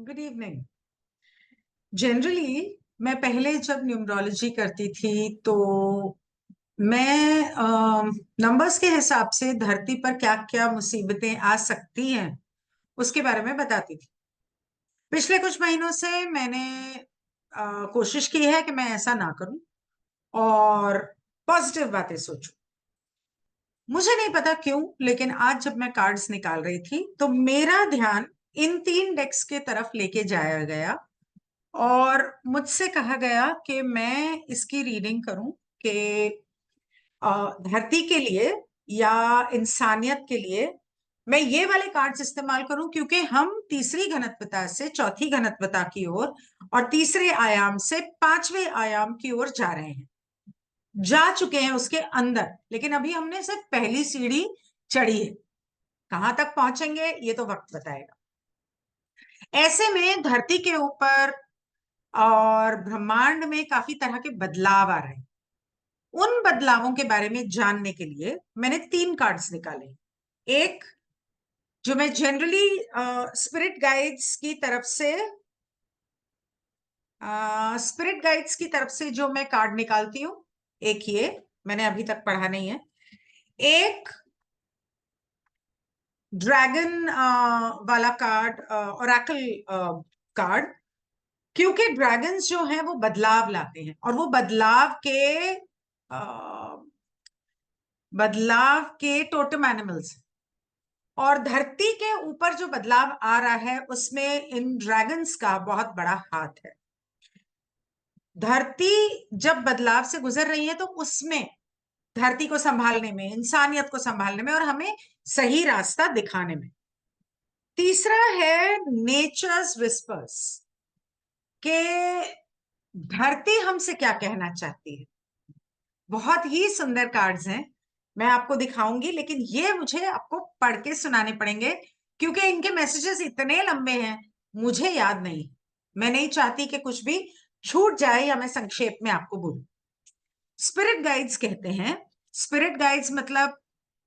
Good evening. Generally मैं पहले जब न्यूमरोलॉजी करती थी तो मैं नंबर्स के हिसाब से धरती पर क्या क्या मुसीबतें आ सकती हैं उसके बारे में बताती थी। पिछले कुछ महीनों से मैंने कोशिश की है कि मैं ऐसा ना करूं और पॉजिटिव बातें सोचूं। मुझे नहीं पता क्यों, लेकिन आज जब मैं कार्ड्स निकाल रही थी तो मेरा ध्यान इन तीन डेक्स के तरफ लेके जाया गया और मुझसे कहा गया कि मैं इसकी रीडिंग करूं कि धरती के लिए या इंसानियत के लिए मैं ये वाले कार्ड्स इस्तेमाल करूं, क्योंकि हम तीसरी घनत्वता से चौथी घनत्वता की ओर और तीसरे आयाम से पांचवें आयाम की ओर जा रहे हैं, जा चुके हैं उसके अंदर। लेकिन अभी हमने सिर्फ पहली सीढ़ी चढ़ी है, कहां तक पहुंचेंगे ये तो वक्त बताएगा। ऐसे में धरती के ऊपर और ब्रह्मांड में काफी तरह के बदलाव आ रहे हैं। उन बदलावों के बारे में जानने के लिए मैंने तीन कार्ड्स निकाले। एक जो मैं जनरली स्पिरिट गाइड्स की तरफ से जो मैं कार्ड निकालती हूँ, एक ये मैंने अभी तक पढ़ा नहीं है। एक ड्रैगन वाला कार्ड, ओरेकल कार्ड, क्योंकि ड्रैगन्स जो हैं वो बदलाव लाते हैं और वो बदलाव के टोटम एनिमल्स। और धरती के ऊपर जो बदलाव आ रहा है उसमें इन ड्रैगन्स का बहुत बड़ा हाथ है। धरती जब बदलाव से गुजर रही है तो उसमें धरती को संभालने में, इंसानियत को संभालने में और हमें सही रास्ता दिखाने में। तीसरा है नेचर्स विस्पर्स, के धरती हमसे क्या कहना चाहती है। बहुत ही सुंदर कार्ड्स हैं, मैं आपको दिखाऊंगी, लेकिन ये मुझे आपको पढ़ के सुनाने पड़ेंगे क्योंकि इनके मैसेजेस इतने लंबे हैं, मुझे याद नहीं। मैं नहीं चाहती कि कुछ भी छूट जाए या मैं संक्षेप में आपको बोलूं। स्पिरिट गाइड्स कहते हैं, स्पिरिट गाइड्स मतलब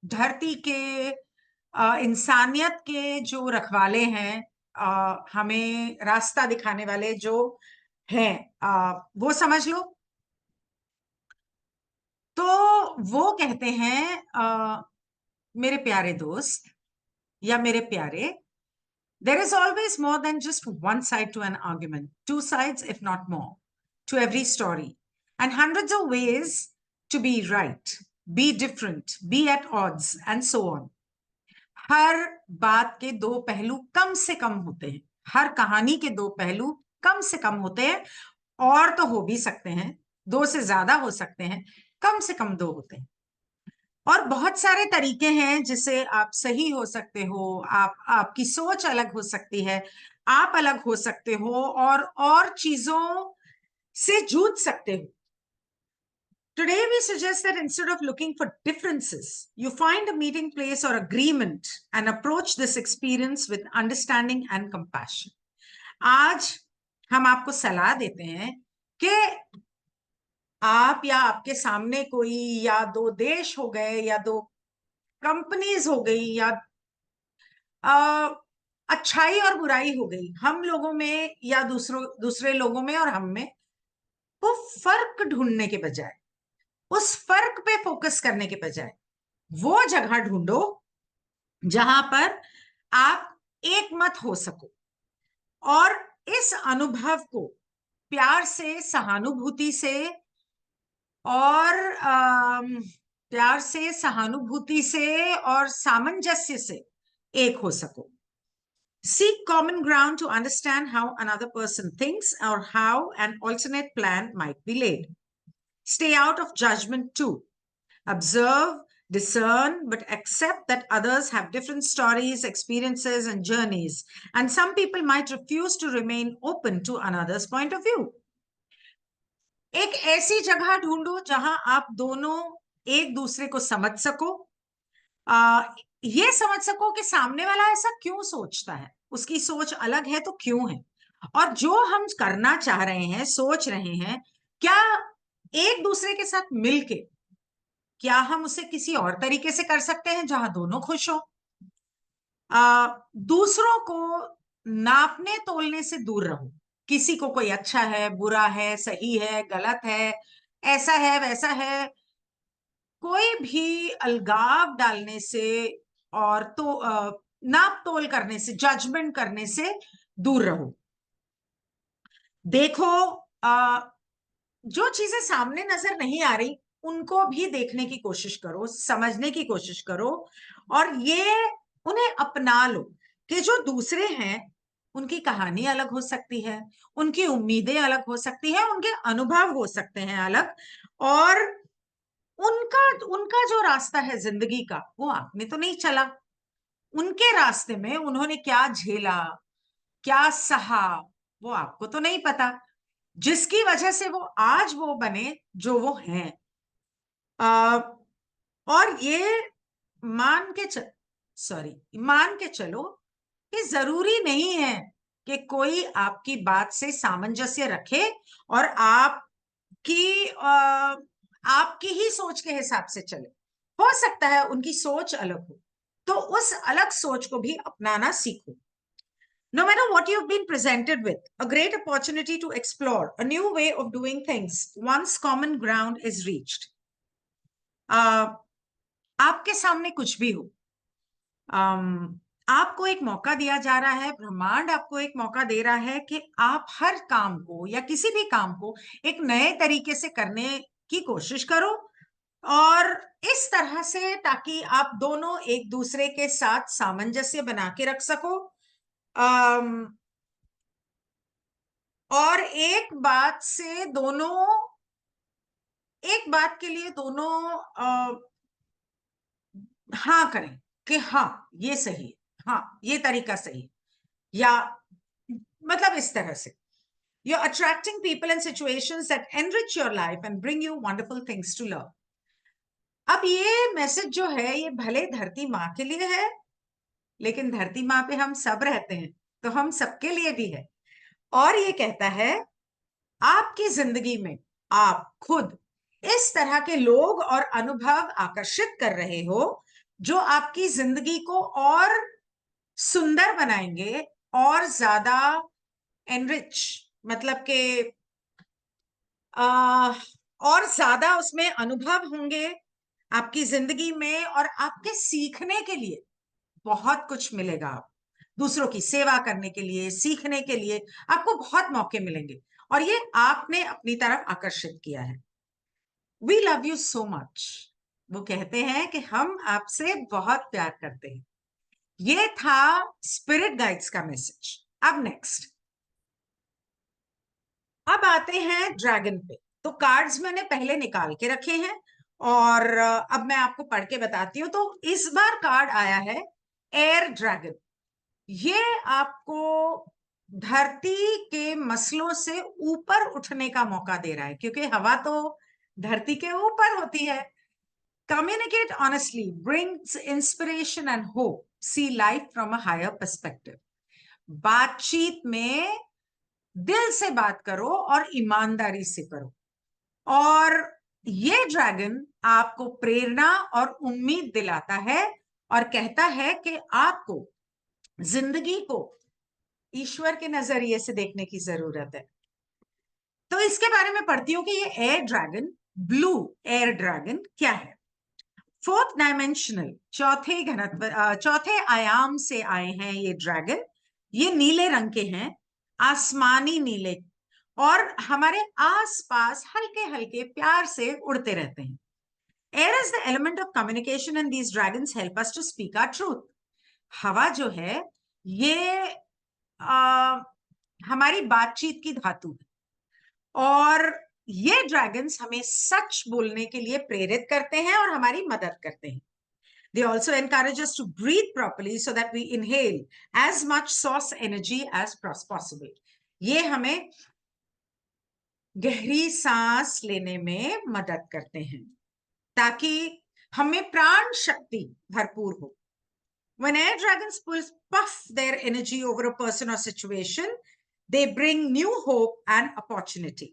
धरती के इंसानियत के जो रखवाले हैं, हमें रास्ता दिखाने वाले जो हैं, वो समझ लो। तो वो कहते हैं, मेरे प्यारे दोस्त या मेरे प्यारे, there is always more than just one side to an argument, two sides if not more to every story, and hundreds of ways to be right, be different, be at odds and so on. हर बात के दो पहलू कम से कम होते हैं, हर कहानी के दो पहलू कम से कम होते हैं, और तो हो भी सकते हैं, दो से ज्यादा हो सकते हैं, कम से कम दो होते हैं। और बहुत सारे तरीके हैं जिससे आप सही हो सकते हो, आपकी सोच अलग हो सकती है, आप अलग हो सकते हो और चीजों से जूझ सकते हो। Today we suggest that instead of looking for differences, you find a meeting place or agreement and approach this experience with understanding and compassion. आज हम आपको सलाह देते हैं कि आप या आपके सामने कोई, या दो देश हो गए या दो कंपनीज हो गई, या अच्छाई और बुराई हो गई, हम लोगों में या दूसरे लोगों में और हम में, वो फर्क ढूंढने के बजाय, उस फर्क पे फोकस करने के बजाय, वो जगह ढूंढो जहां पर आप एक मत हो सको और इस अनुभव को प्यार से, सहानुभूति से और और सामंजस्य से एक हो सको। Seek common ground to understand how another person thinks or how an alternate plan might be laid. Stay out of judgment too. Observe, discern, but accept that others have different stories, experiences, and journeys, and some people might refuse to remain open to another's point of view. एक ऐसी जगह ढूंढो जहां आप दोनों एक दूसरे को समझ सको, ये समझ सको कि सामने वाला ऐसा क्यों सोचता है, उसकी सोच अलग है तो क्यों है, और जो हम करना चाह रहे हैं, सोच रहे हैं, क्या एक दूसरे के साथ मिलके, क्या हम उसे किसी और तरीके से कर सकते हैं जहां दोनों खुश हो। दूसरों को नापने तोलने से दूर रहो। किसी को कोई अच्छा है, बुरा है, सही है, गलत है, ऐसा है, वैसा है, कोई भी अलगाव डालने से और तो नाप तोल करने से, जजमेंट करने से दूर रहो। देखो, जो चीजें सामने नजर नहीं आ रही उनको भी देखने की कोशिश करो, समझने की कोशिश करो, और ये उन्हें अपना लो कि जो दूसरे हैं उनकी कहानी अलग हो सकती है, उनकी उम्मीदें अलग हो सकती हैं, उनके अनुभव हो सकते हैं अलग, और उनका उनका जो रास्ता है जिंदगी का वो आपने तो नहीं चला। उनके रास्ते में उन्होंने क्या झेला, क्या सहा, वो आपको तो नहीं पता, जिसकी वजह से वो आज वो बने जो वो हैं। और ये मान के मान के चलो कि जरूरी नहीं है कि कोई आपकी बात से सामंजस्य रखे और आपकी ही सोच के हिसाब से चले। हो सकता है उनकी सोच अलग हो, तो उस अलग सोच को भी अपनाना सीखो। No matter what you've been presented with, a great opportunity to explore a new way of doing things once common ground is reached. आपके सामने कुछ भी हो, आपको एक मौका दिया जा रहा है, ब्रह्मांड आपको एक मौका दे रहा है कि आप हर काम को या किसी भी काम को एक नए तरीके से करने की कोशिश करो, और इस तरह से ताकि आप दोनों एक दूसरे के साथ सामंजस्य बना के रख सको। और एक बात के लिए दोनों हाँ करें कि हाँ ये सही है, हाँ ये तरीका सही है, या मतलब इस तरह से you're attracting people and situations that enrich your life and bring you wonderful things to learn. अब ये मैसेज जो है ये भले धरती माँ के लिए है, लेकिन धरती माँ पे हम सब रहते हैं तो हम सबके लिए भी है। और ये कहता है आपकी जिंदगी में आप खुद इस तरह के लोग और अनुभव आकर्षित कर रहे हो जो आपकी जिंदगी को और सुंदर बनाएंगे और ज्यादा एनरिच, मतलब के और ज्यादा उसमें अनुभव होंगे आपकी जिंदगी में, और आपके सीखने के लिए बहुत कुछ मिलेगा। आप दूसरों की सेवा करने के लिए, सीखने के लिए आपको बहुत मौके मिलेंगे, और ये आपने अपनी तरफ आकर्षित किया है। We love you so much, वो कहते हैं कि हम आपसे बहुत प्यार करते हैं। ये था स्पिरिट गाइड्स का मैसेज। अब नेक्स्ट, अब आते हैं ड्रैगन पे। तो कार्ड्स मैंने पहले निकाल के रखे हैं और अब मैं आपको पढ़ के बताती हूँ। तो इस बार कार्ड आया है एयर ड्रैगन। ये आपको धरती के मसलों से ऊपर उठने का मौका दे रहा है, क्योंकि हवा तो धरती के ऊपर होती है। Communicate honestly, brings inspiration and hope, see life from a higher perspective. बातचीत में दिल से बात करो और ईमानदारी से करो। और ये ड्रैगन आपको प्रेरणा और उम्मीद दिलाता है और कहता है कि आपको जिंदगी को ईश्वर के नजरिए से देखने की जरूरत है। तो इसके बारे में पढ़ती हूँ कि ये air dragon, blue air dragon क्या है। फोर्थ डायमेंशनल, चौथे आयाम से आए हैं ये ड्रैगन। ये नीले रंग के हैं, आसमानी नीले, और हमारे आसपास हल्के हल्के प्यार से उड़ते रहते हैं। Air is the element of communication and these dragons help us to speak our truth. हवा जो है ये हमारी बातचीत की धातु है, और ये ड्रैगन्स हमें सच बोलने के लिए प्रेरित करते हैं और हमारी मदद करते हैं। They also encourage us to breathe properly so that we inhale as much source energy as possible. ये हमें गहरी सांस लेने में मदद करते हैं ताकि हमें प्राण शक्ति भरपूर हो। When air dragons puff their energy over a person or situation, they bring new hope and opportunity.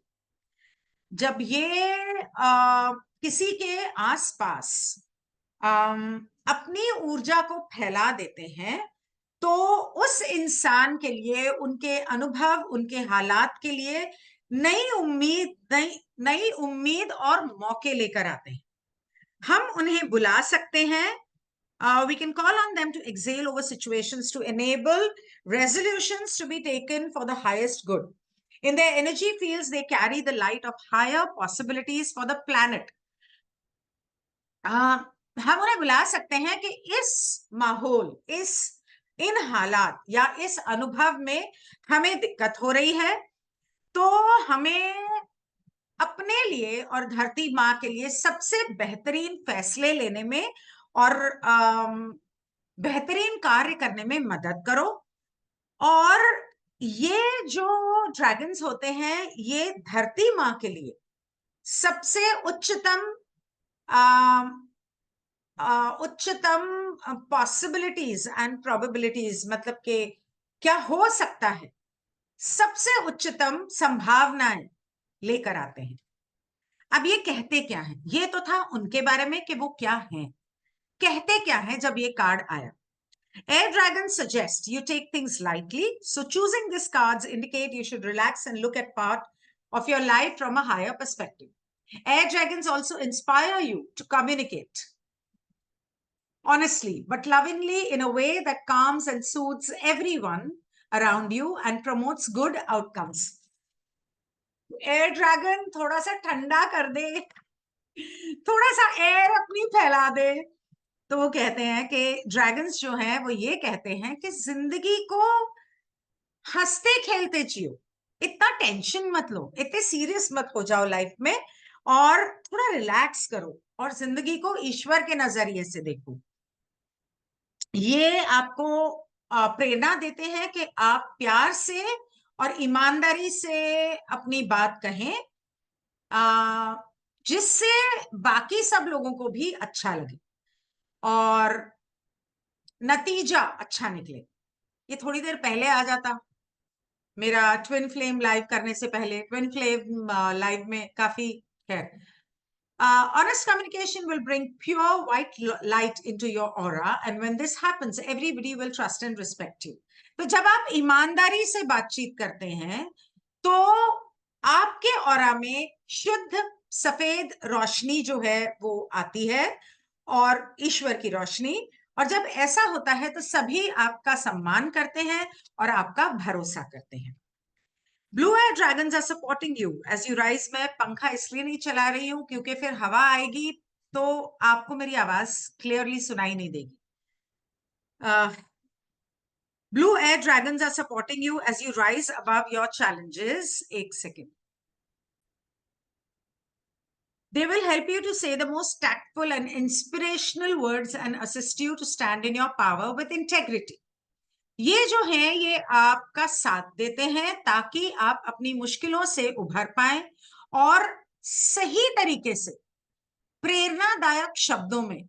जब ये किसी के आसपास अपनी ऊर्जा को फैला देते हैं तो उस इंसान के लिए, उनके अनुभव, उनके हालात के लिए नई उम्मीद और मौके लेकर आते हैं। हम उन्हें बुला सकते हैं. We can call on them to exhale over situations to enable resolutions to be taken for the highest good. In their energy fields, they carry the light of higher possibilities for the planet. हम उन्हें बुला सकते हैं कि इस माहौल, इन हालात या इस अनुभव में हमें दिक्कत हो रही है, तो हमें अपने लिए और धरती माँ के लिए सबसे बेहतरीन फैसले लेने में और बेहतरीन कार्य करने में मदद करो. और ये जो ड्रैगन्स होते हैं, ये धरती माँ के लिए सबसे उच्चतम पॉसिबिलिटीज एंड प्रोबेबिलिटीज, मतलब कि क्या हो सकता है, सबसे उच्चतम संभावनाएं लेकर आते हैं. अब ये कहते क्या हैं? ये तो था उनके बारे में कि वो क्या हैं. कहते क्या हैं जब ये कार्ड आया? Air dragons suggest you take things lightly, so choosing these cards indicate you should relax and look at part of your life from a higher perspective. Air dragons also inspire you to communicate honestly but lovingly in a way that calms and soothes everyone around you and promotes good outcomes. Air dragon थोड़ा सा ठंडा कर दे, थोड़ा सा air अपनी फैला दे, तो वो कहते हैं कि ड्रैगन्स जो हैं वो ये कहते हैं कि जिंदगी को हंसते खेलते जियो, इतना टेंशन मत लो, इतने सीरियस मत हो जाओ लाइफ में, और थोड़ा रिलैक्स करो और जिंदगी को ईश्वर के नजरिए से देखो. ये आपको प्रेरणा देते हैं कि आप प्यार से और ईमानदारी से अपनी बात कहें, जिससे बाकी सब लोगों को भी अच्छा लगे और नतीजा अच्छा निकले. ये थोड़ी देर पहले आ जाता, मेरा ट्विन फ्लेम लाइव करने से पहले. ट्विन फ्लेम लाइव में काफी है. Honest communication will bring pure white light into your aura, and when this happens, everybody will trust and respect you. तो जब आप ईमानदारी से बातचीत करते हैं, तो आपके ऑरा में शुद्ध सफेद रोशनी जो है वो आती है, और ईश्वर की रोशनी. और जब ऐसा होता है तो सभी आपका सम्मान करते हैं और आपका भरोसा करते हैं. Blue air dragons are supporting you as you rise. मैं पंखा इसलिए नहीं चला रही हूं क्योंकि फिर हवा आएगी तो आपको मेरी आवाज क्लियरली सुनाई नहीं देगी. Blue air dragons are supporting you as you rise above your challenges. एक second. They will help you to say the most tactful and inspirational words and assist you to stand in your power with integrity. ये जो है ये आपका साथ देते हैं ताकि आप अपनी मुश्किलों से उभर पाएं और सही तरीके से प्रेरणादायक शब्दों में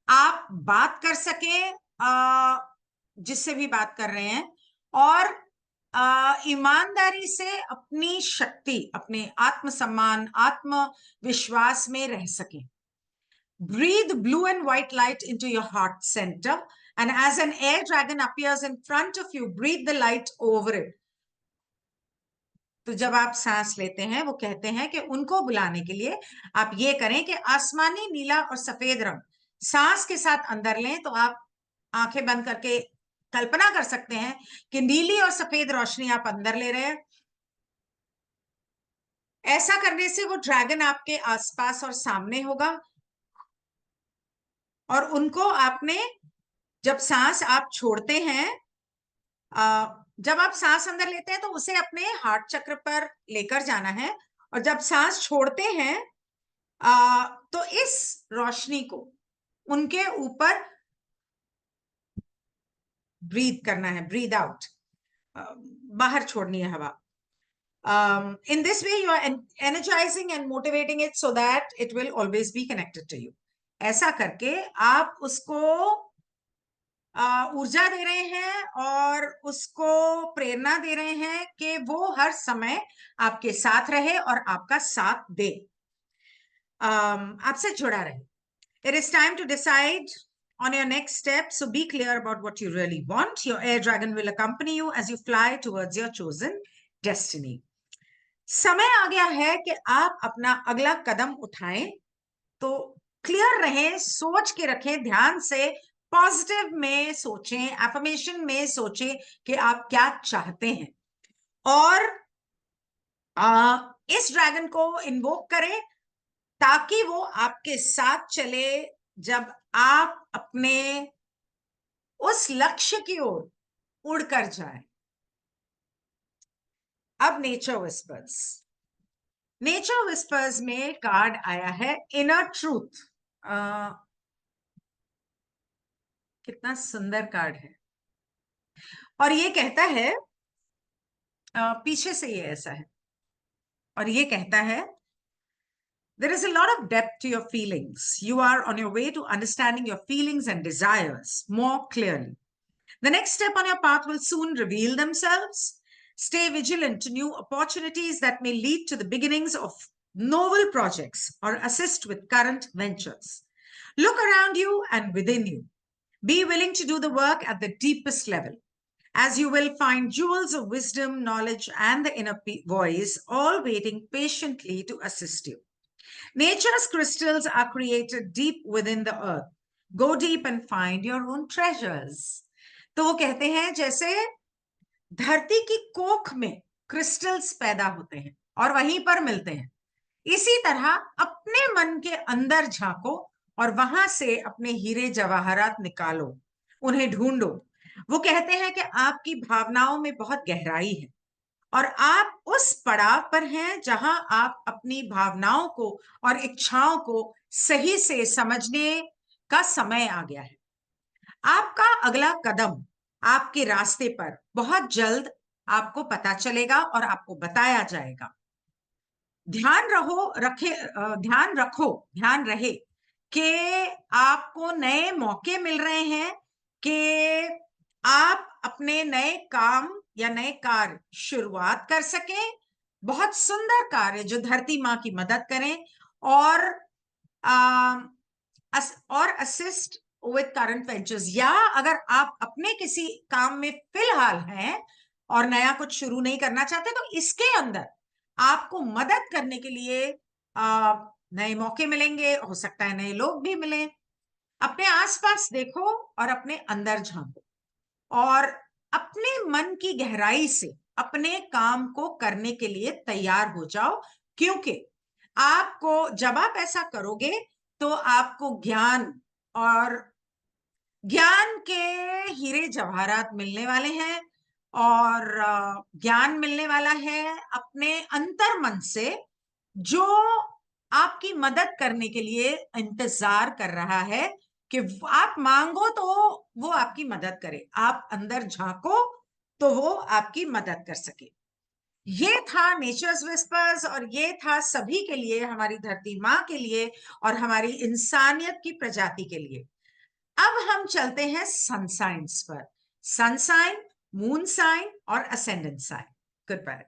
आप बात कर सकें जिससे भी बात कर रहे हैं, और ईमानदारी से अपनी शक्ति, अपने आत्मसम्मान, आत्मविश्वास में रह सकें. Breathe blue and white light into your heart center, and as an air dragon appears in front of you, breathe the light over it. तो जब आप सांस लेते हैं, वो कहते हैं कि उनको बुलाने के लिए आप ये करें कि आसमानी, नीला और सफेद रंग सांस के साथ अंदर लें. तो आप आंखें बंद करके कल्पना कर सकते हैं कि नीली और सफेद रोशनी आप अंदर ले रहे हैं. ऐसा करने से वो ड्रैगन आपके आसपास और सामने होगा, और उनको आपने, जब सांस आप छोड़ते हैं, जब आप सांस अंदर लेते हैं तो उसे अपने हार्ट चक्र पर लेकर जाना है, और जब सांस छोड़ते हैं तो इस रोशनी को उनके ऊपर ब्रीथ करना है, ब्रीथ आउट, बाहर छोड़नी है हवा. In this way you are energizing and motivating it so that it will always be connected to you. ऐसा करके आप उसको ऊर्जा दे रहे हैं और उसको प्रेरणा दे रहे हैं कि वो हर समय आपके साथ रहे और आपका साथ दे, आपसे जुड़ा रहे. It is time to decide on your next step. So be clear about what you really want. Your air dragon will accompany you as you fly towards your chosen destiny. समय आ गया है कि आप अपना अगला कदम उठाएं, तो क्लियर रहें, सोच के रखें, ध्यान से पॉजिटिव में सोचें, एफर्मेशन में सोचें कि आप क्या चाहते हैं, और इस ड्रैगन को इन्वोक करें ताकि वो आपके साथ चले जब आप अपने उस लक्ष्य की ओर उड़कर जाए। अब नेचर विस्पर्स, नेचर विस्पर्स में कार्ड आया है इनर ट्रूथ। कितना सुंदर कार्ड है, और ये कहता है, पीछे से ये ऐसा है, और ये कहता है, there is a lot of depth to your feelings. You are on your way to understanding your feelings and desires more clearly. The next step on your path will soon reveal themselves. Stay vigilant to new opportunities that may lead to the beginnings of novel projects or assist with current ventures. Look around you and within you. Be willing to do the work at the deepest level, as you will find jewels of wisdom, knowledge, and the inner voice all waiting patiently to assist you. Nature's crystals are created deep within the earth. Go deep and find your own treasures. तो वो कहते हैं जैसे धरती की कोख में crystals पैदा होते हैं और वहीं पर मिलते हैं, इसी तरह अपने मन के अंदर झांको और वहां से अपने हीरे जवाहरात निकालो, उन्हें ढूंढो। वो कहते हैं कि आपकी भावनाओं में बहुत गहराई है और आप उस पड़ाव पर हैं जहां आप अपनी भावनाओं को और इच्छाओं को सही से समझने का समय आ गया है। आपका अगला कदम आपके रास्ते पर बहुत जल्द आपको पता चलेगा और आपको बताया जाएगा। ध्यान रहे कि आपको नए मौके मिल रहे हैं कि आप अपने नए काम या नए कार्य शुरुआत कर सकें, बहुत सुंदर कार्य जो धरती माँ की मदद करें और असिस्ट विद करंट वेंचर्स, या अगर आप अपने किसी काम में फिलहाल हैं और नया कुछ शुरू नहीं करना चाहते, तो इसके अंदर आपको मदद करने के लिए नए मौके मिलेंगे, हो सकता है नए लोग भी मिलें। अपने आसपास देखो और अपने अंदर झांको और अपने मन की गहराई से अपने काम को करने के लिए तैयार हो जाओ, क्योंकि आपको जब आप ऐसा करोगे तो आपको ज्ञान और ज्ञान के हीरे जवाहरात मिलने वाले हैं और ज्ञान मिलने वाला है अपने अंतर मन से, जो आपकी मदद करने के लिए इंतजार कर रहा है कि आप मांगो तो वो आपकी मदद करे, आप अंदर झांको तो वो आपकी मदद कर सके। ये था नेचर्स विस्पर्स और ये था सभी के लिए, हमारी धरती माँ के लिए और हमारी इंसानियत की प्रजाति के लिए। अब हम चलते हैं सन साइंस पर, सन साइन, मून साइन और असेंडेंट साइन। Good bye.